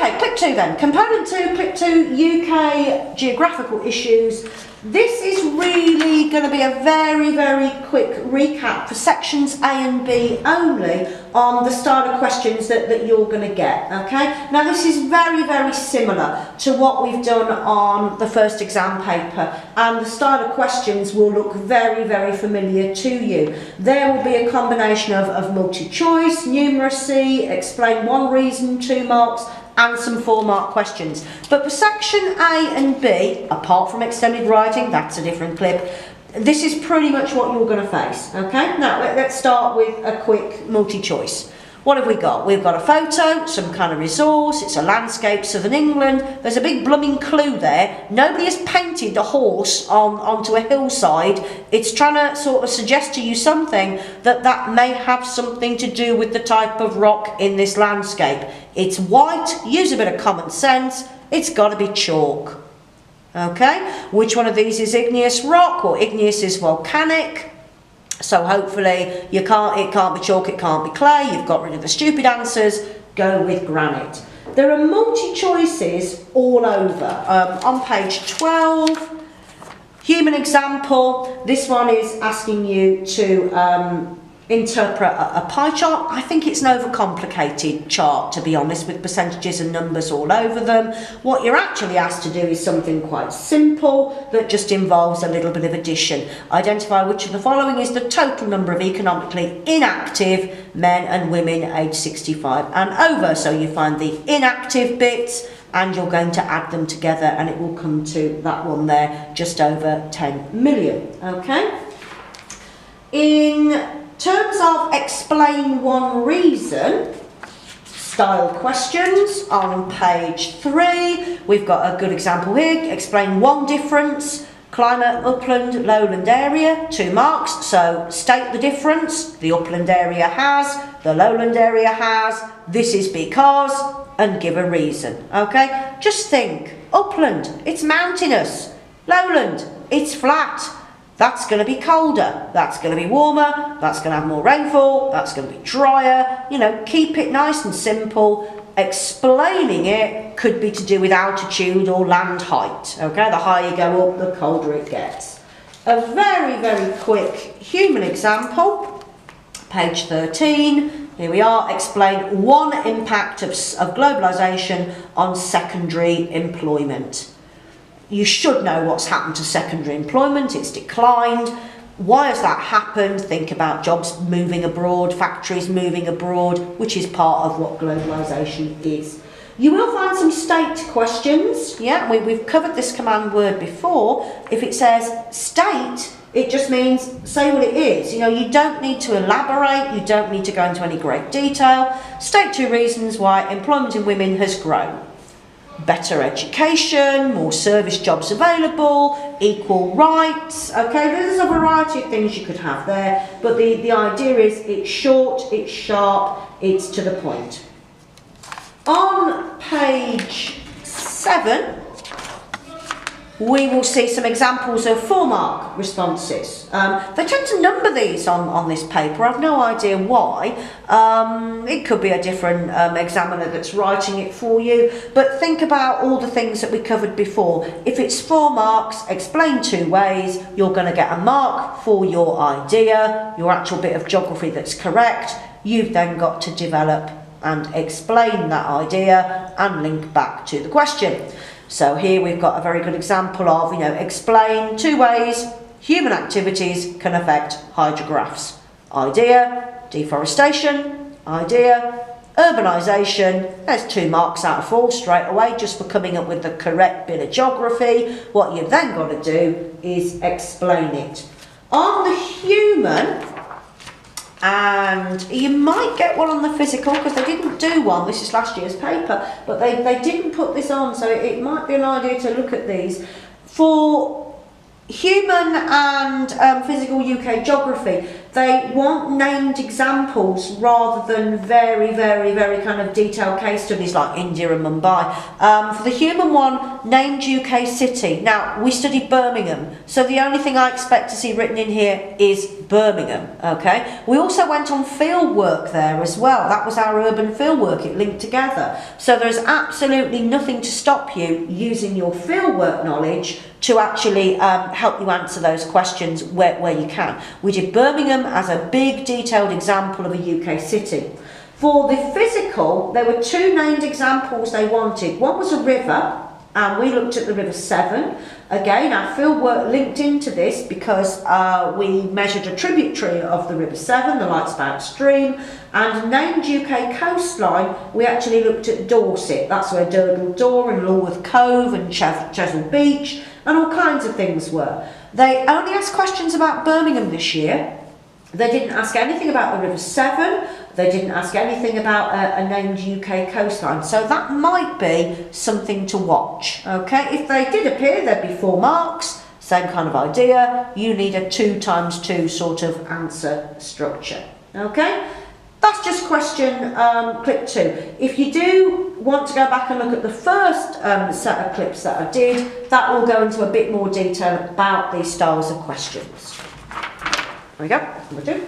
Okay, clip 2 then. Component 2, clip 2, UK geographical issues. This is really going to be a very, very quick recap for sections A and B only on the style of questions that you're going to get, okay? Now this is very, very similar to what we've done on the first exam paper, and the style of questions will look very, very familiar to you. There will be a combination of multi-choice, numeracy, explain one reason, 2 marks, and some 4-mark questions. But for section A and B, apart from extended writing, that's a different clip, this is pretty much what you're going to face, okay? Now, let's start with a quick multi-choice. What have we got? We've got a photo, some kind of resource, it's a landscape, southern England, there's a big blooming clue there. Nobody has painted a horse onto a hillside. It's trying to sort of suggest to you something that may have something to do with the type of rock in this landscape. It's white, use a bit of common sense, it's got to be chalk. Okay, which one of these is igneous rock, or igneous is volcanic? So hopefully it can't be chalk, it can't be clay. You've got rid of the stupid answers, go with granite. There are multi-choices all over. On page 12, human example, this one is asking you to interpret a pie chart. I think it's an overcomplicated chart, to be honest, with percentages and numbers all over them. What you're actually asked to do is something quite simple that just involves a little bit of addition. Identify which of the following is the total number of economically inactive men and women aged 65 and over. So you find the inactive bits and you're going to add them together and it will come to that one there, just over 10 million. Okay? In terms of explain one reason, style questions on page 3, we've got a good example here. Explain one difference, climate, upland, lowland area, 2 marks. So state the difference, the upland area has, the lowland area has, this is because, and give a reason. Okay, just think, upland, it's mountainous, lowland, it's flat. That's going to be colder, that's going to be warmer, that's going to have more rainfall, that's going to be drier. You know, keep it nice and simple. Explaining it could be to do with altitude or land height. Okay, the higher you go up, the colder it gets. A very, very quick human example, page 13. Here we are. Explain one impact of globalisation on secondary employment. You should know what's happened to secondary employment. It's declined. Why has that happened? Think about jobs moving abroad, factories moving abroad, which is part of what globalisation is. You will find some state questions. Yeah, we've covered this command word before. If it says state, it just means say what it is. You know, you don't need to elaborate. You don't need to go into any great detail. State 2 reasons why employment in women has grown. Better education, more service jobs available, equal rights. Okay, there's a variety of things you could have there, but the idea is it's short, it's sharp, it's to the point. On page 7, we will see some examples of 4-mark responses. They tend to number these on this paper. I've no idea why. It could be a different examiner that's writing it for you, but think about all the things that we covered before. If it's 4 marks, explain 2 ways, you're going to get a mark for your idea, your actual bit of geography that's correct. You've then got to develop and explain that idea and link back to the question. So here we've got a very good example of, you know, explain 2 ways human activities can affect hydrographs. Idea, deforestation. Idea, urbanisation. There's 2 marks out of 4 straight away just for coming up with the correct bit of geography. What you've then got to do is explain it. On the human, and you might get one on the physical because they didn't do one, this is last year's paper, but they didn't put this on, so it might be an idea to look at these. For human and physical UK geography, they want named examples rather than very, very, very kind of detailed case studies like India and Mumbai. For the human one, named UK city. Now, we studied Birmingham, so the only thing I expect to see written in here is Birmingham, okay? We also went on field work there as well. That was our urban field work, it linked together. So there's absolutely nothing to stop you using your field work knowledge to actually help you answer those questions where you can. We did Birmingham as a big detailed example of a UK city. For the physical, there were two named examples they wanted. One was a river, and we looked at the River Severn. Again, our field work linked into this because we measured a tributary of the River Severn, the Lightspout Stream, and named UK coastline, we actually looked at Dorset. That's where Durdle Door and Lorworth Cove and Chesil Beach and all kinds of things were. They only asked questions about Birmingham this year. They didn't ask anything about the River Severn. They didn't ask anything about a named UK coastline. So that might be something to watch. Okay, if they did appear, there'd be 4 marks. Same kind of idea. You need a 2 times 2 sort of answer structure. Okay, that's just question clip 2. If you do want to go back and look at the first set of clips that I did, that will go into a bit more detail about these styles of questions. There we go, number 2.